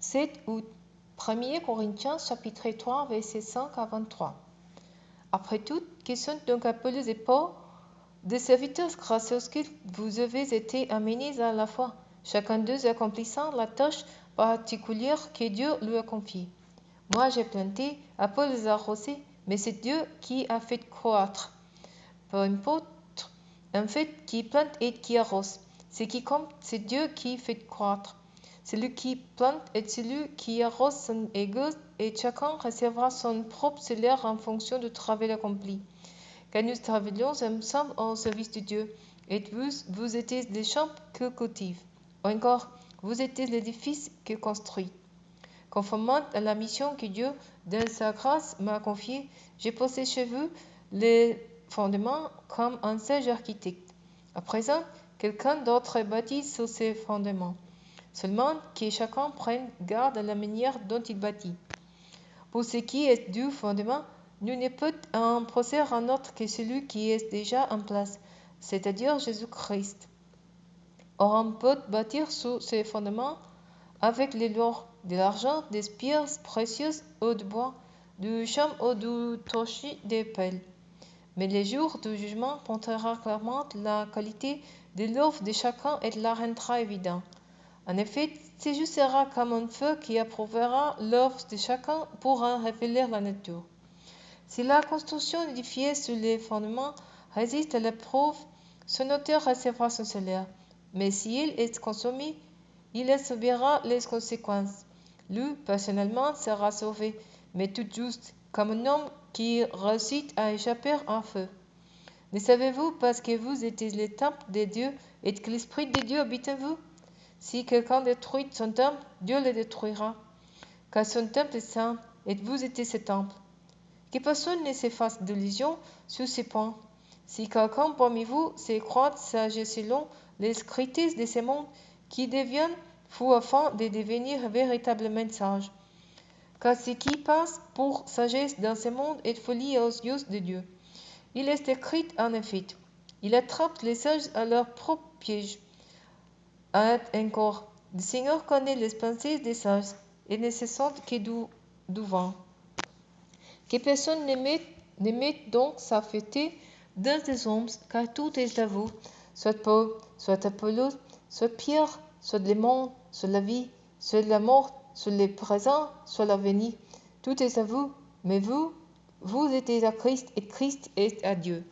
7 août. 1 Corinthiens chapitre 3 versets 5 à 23. Après tout, qui sont donc appelés et pas des serviteurs grâce à ce que vous avez été amenés à la foi, chacun d'eux accomplissant la tâche particulière que Dieu lui a confiée. Moi j'ai planté, Apollos a arrosé, mais c'est Dieu qui a fait croître. Peu importe en fait qui plante et qui arrose, ce qui compte, c'est Dieu qui fait croître. Celui qui plante et celui qui arrose sont égaux et chacun recevra son propre salaire en fonction du travail accompli. Car nous travaillons ensemble au service de Dieu, et vous êtes les champs que cultive. Encore, vous êtes l'édifice que construit. Conformément à la mission que Dieu, dans sa grâce, m'a confiée, j'ai posé chez vous les fondements comme un sage architecte. À présent, quelqu'un d'autre bâtit sur ces fondements. Seulement que chacun prenne garde à la manière dont il bâtit. Pour ce qui est du fondement, nul ne peut en poser un autre que celui qui est déjà en place, c'est-à-dire Jésus-Christ. Or on peut bâtir sur ces fondements avec de l'or, de l'argent, des pierres précieuses ou du bois, du chaume ou du torchis des pelles. Mais le jour du jugement montrera clairement la qualité de l'œuvre de chacun et la rendra évidente. En effet, Jésus sera comme un feu qui approuvera l'œuvre de chacun pour en révéler la nature. Si la construction édifiée sur les fondements résiste à l'épreuve, son auteur recevra son salaire. Mais si il est consommé, il en subira les conséquences. Lui, personnellement, sera sauvé, mais tout juste, comme un homme qui réussit à échapper à un feu. Ne savez-vous pas que vous êtes le temple de Dieu et que l'Esprit de Dieu habite en vous? Si quelqu'un détruit son temple, Dieu le détruira, car son temple est saint, et vous êtes ce temple. Que personne ne se fasse d'illusion sur ce point. Si quelqu'un parmi vous se croit sage selon les critères de ce monde, qui devienne fou afin de devenir véritablement sage. Car ce qui passe pour sagesse dans ce monde est folie aux yeux de Dieu. Il est écrit en effet, il attrape les sages à leur propre piège. Encore, le Seigneur connaît les pensées des sages et ne se sent que du vent. Que personne ne mette donc sa fierté dans des hommes, car tout est à vous, soit Paul, soit Apollos, soit Pierre, soit le monde, soit la vie, soit la mort, soit le présent, soit l'avenir. Tout est à vous, mais vous êtes à Christ et Christ est à Dieu.